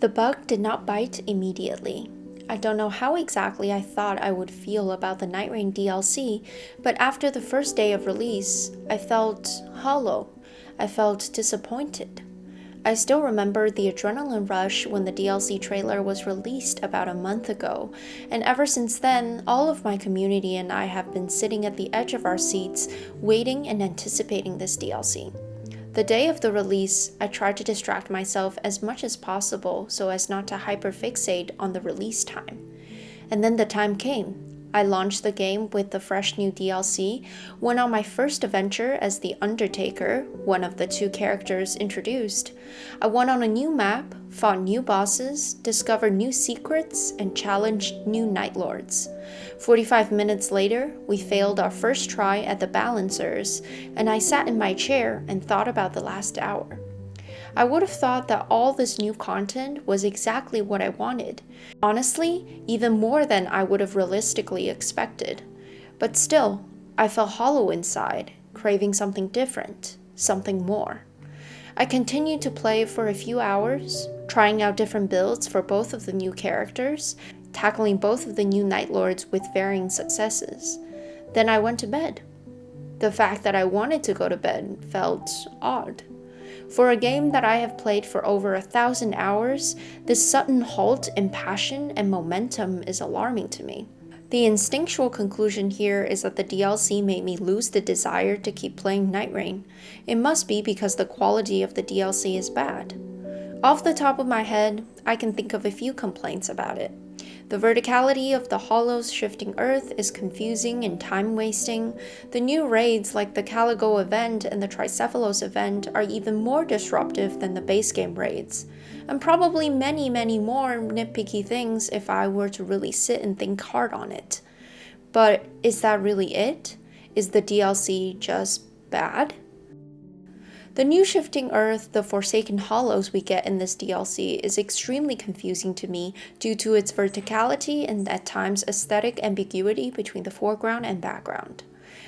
The bug did not bite immediately. I don't know how exactly I thought I would feel about the Nightreign DLC, but after the first day of release, I felt hollow. I felt disappointed. I still remember the adrenaline rush when the DLC trailer was released about a month ago, and ever since then, all of my community and I have been sitting at the edge of our seats, waiting and anticipating this DLC. The day of the release, I tried to distract myself as much as possible so as not to hyperfixate on the release time. And then the time came. I launched the game with the fresh new DLC, went on my first adventure as the Undertaker, one of the two characters introduced. I went on a new map, fought new bosses, discovered new secrets, and challenged new Night Lords. 45 minutes later, we failed our first try at the balancers, and I sat in my chair and thought about the last hour. I would have thought that all this new content was exactly what I wanted. Honestly, even more than I would have realistically expected. But still, I felt hollow inside, craving something different, something more. I continued to play for a few hours, trying out different builds for both of the new characters, tackling both of the new Night Lords with varying successes. Then I went to bed. The fact that I wanted to go to bed felt odd. For a game that I have played for over 1,000 hours, this sudden halt in passion and momentum is alarming to me. The instinctual conclusion here is that the DLC made me lose the desire to keep playing Nightreign. It must be because the quality of the DLC is bad. Off the top of my head, I can think of a few complaints about it. The verticality of the Hollow's shifting earth is confusing and time-wasting. The new raids like the Caligo event and the Tricephalos event are even more disruptive than the base game raids. And probably many more nitpicky things if I were to really sit and think hard on it. But is that really it? Is the DLC just bad? The new shifting earth, the Forsaken Hollows we get in this DLC is extremely confusing to me due to its verticality and at times aesthetic ambiguity between the foreground and background.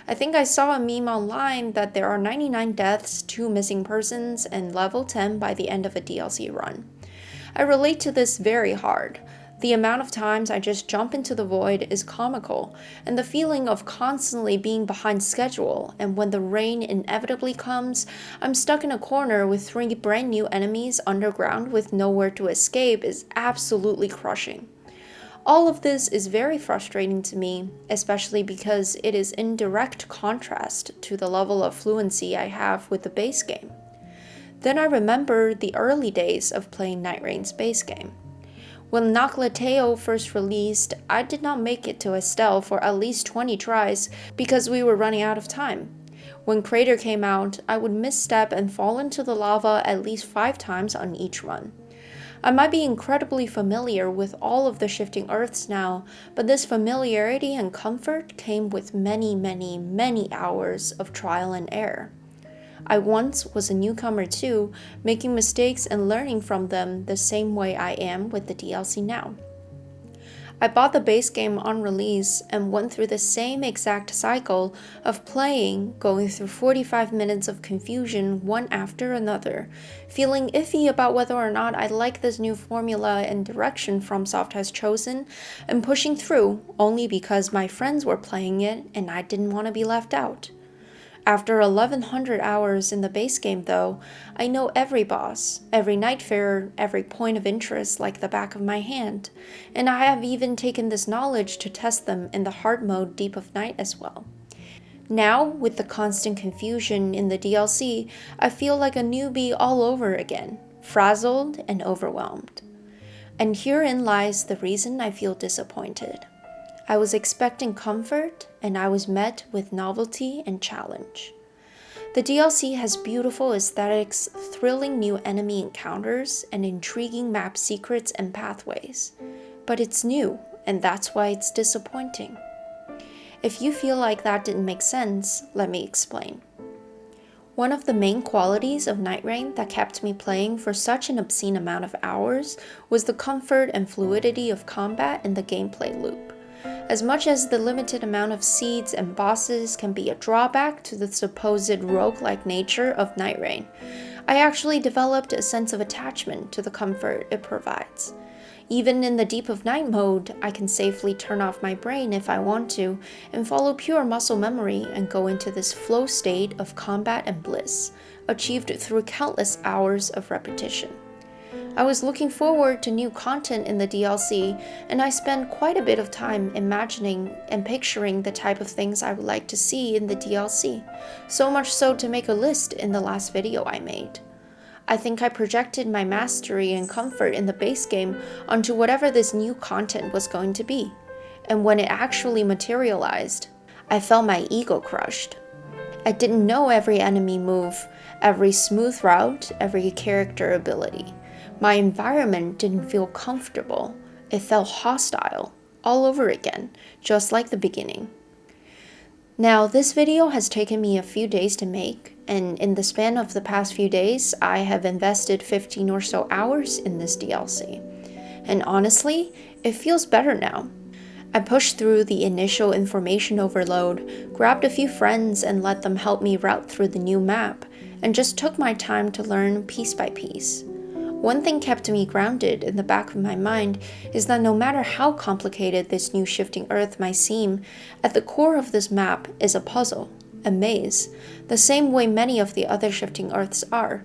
I think I saw a meme online that there are 99 deaths, 2 missing persons, and level 10 by the end of a DLC run. I relate to this very hard. The amount of times I just jump into the void is comical, and the feeling of constantly being behind schedule, and when the rain inevitably comes, I'm stuck in a corner with 3 brand new enemies underground with nowhere to escape is absolutely crushing. All of this is very frustrating to me, especially because it is in direct contrast to the level of fluency I have with the base game. Then I remember the early days of playing Nightreign's base game. When Noclateo first released, I did not make it to Estelle for at least 20 tries because we were running out of time. When Crater came out, I would misstep and fall into the lava at least 5 times on each run. I might be incredibly familiar with all of the shifting earths now, but this familiarity and comfort came with many hours of trial and error. I once was a newcomer too, making mistakes and learning from them the same way I am with the DLC now. I bought the base game on release and went through the same exact cycle of playing, going through 45 minutes of confusion one after another, feeling iffy about whether or not I like this new formula and direction FromSoft has chosen, and pushing through only because my friends were playing it and I didn't want to be left out. After 1100 hours in the base game though, I know every boss, every Nightfarer, every point of interest like the back of my hand, and I have even taken this knowledge to test them in the hard mode Deep of Night as well. Now, with the constant confusion in the DLC, I feel like a newbie all over again, frazzled and overwhelmed. And herein lies the reason I feel disappointed. I was expecting comfort, and I was met with novelty and challenge. The DLC has beautiful aesthetics, thrilling new enemy encounters, and intriguing map secrets and pathways. But it's new, and that's why it's disappointing. If you feel like that didn't make sense, let me explain. One of the main qualities of Nightreign that kept me playing for such an obscene amount of hours was the comfort and fluidity of combat in the gameplay loop. As much as the limited amount of seeds and bosses can be a drawback to the supposed roguelike nature of Nightreign, I actually developed a sense of attachment to the comfort it provides. Even in the deep of night mode, I can safely turn off my brain if I want to and follow pure muscle memory and go into this flow state of combat and bliss, achieved through countless hours of repetition. I was looking forward to new content in the DLC, and I spent quite a bit of time imagining and picturing the type of things I would like to see in the DLC, so much so to make a list in the last video I made. I think I projected my mastery and comfort in the base game onto whatever this new content was going to be, and when it actually materialized, I felt my ego crushed. I didn't know every enemy move, every smooth route, every character ability. My environment didn't feel comfortable. It felt hostile, all over again, just like the beginning. Now, this video has taken me a few days to make, and in the span of the past few days, I have invested 15 or so hours in this DLC. And honestly, it feels better now. I pushed through the initial information overload, grabbed a few friends and let them help me route through the new map, and just took my time to learn piece by piece. One thing kept me grounded in the back of my mind is that no matter how complicated this new shifting earth might seem, at the core of this map is a puzzle, a maze, the same way many of the other shifting earths are.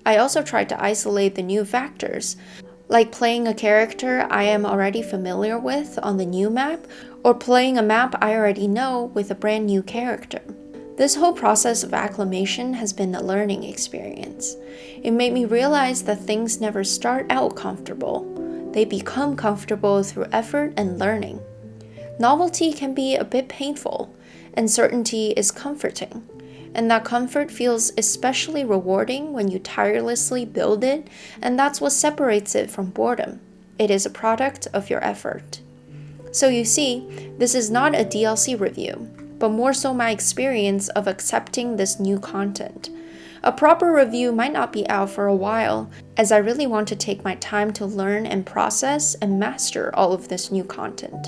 I also tried to isolate the new factors, like playing a character I am already familiar with on the new map, or playing a map I already know with a brand new character. This whole process of acclimation has been a learning experience. It made me realize that things never start out comfortable. They become comfortable through effort and learning. Novelty can be a bit painful, and certainty is comforting. And that comfort feels especially rewarding when you tirelessly build it, and that's what separates it from boredom. It is a product of your effort. So you see, this is not a DLC review, but more so my experience of accepting this new content. A proper review might not be out for a while, as I really want to take my time to learn and process and master all of this new content.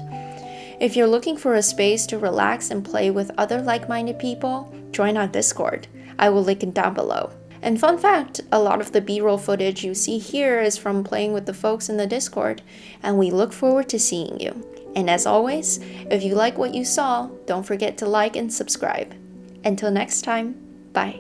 If you're looking for a space to relax and play with other like-minded people, join our Discord. I will link it down below. And fun fact, a lot of the B-roll footage you see here is from playing with the folks in the Discord, and we look forward to seeing you. And as always, if you like what you saw, don't forget to like and subscribe. Until next time, bye.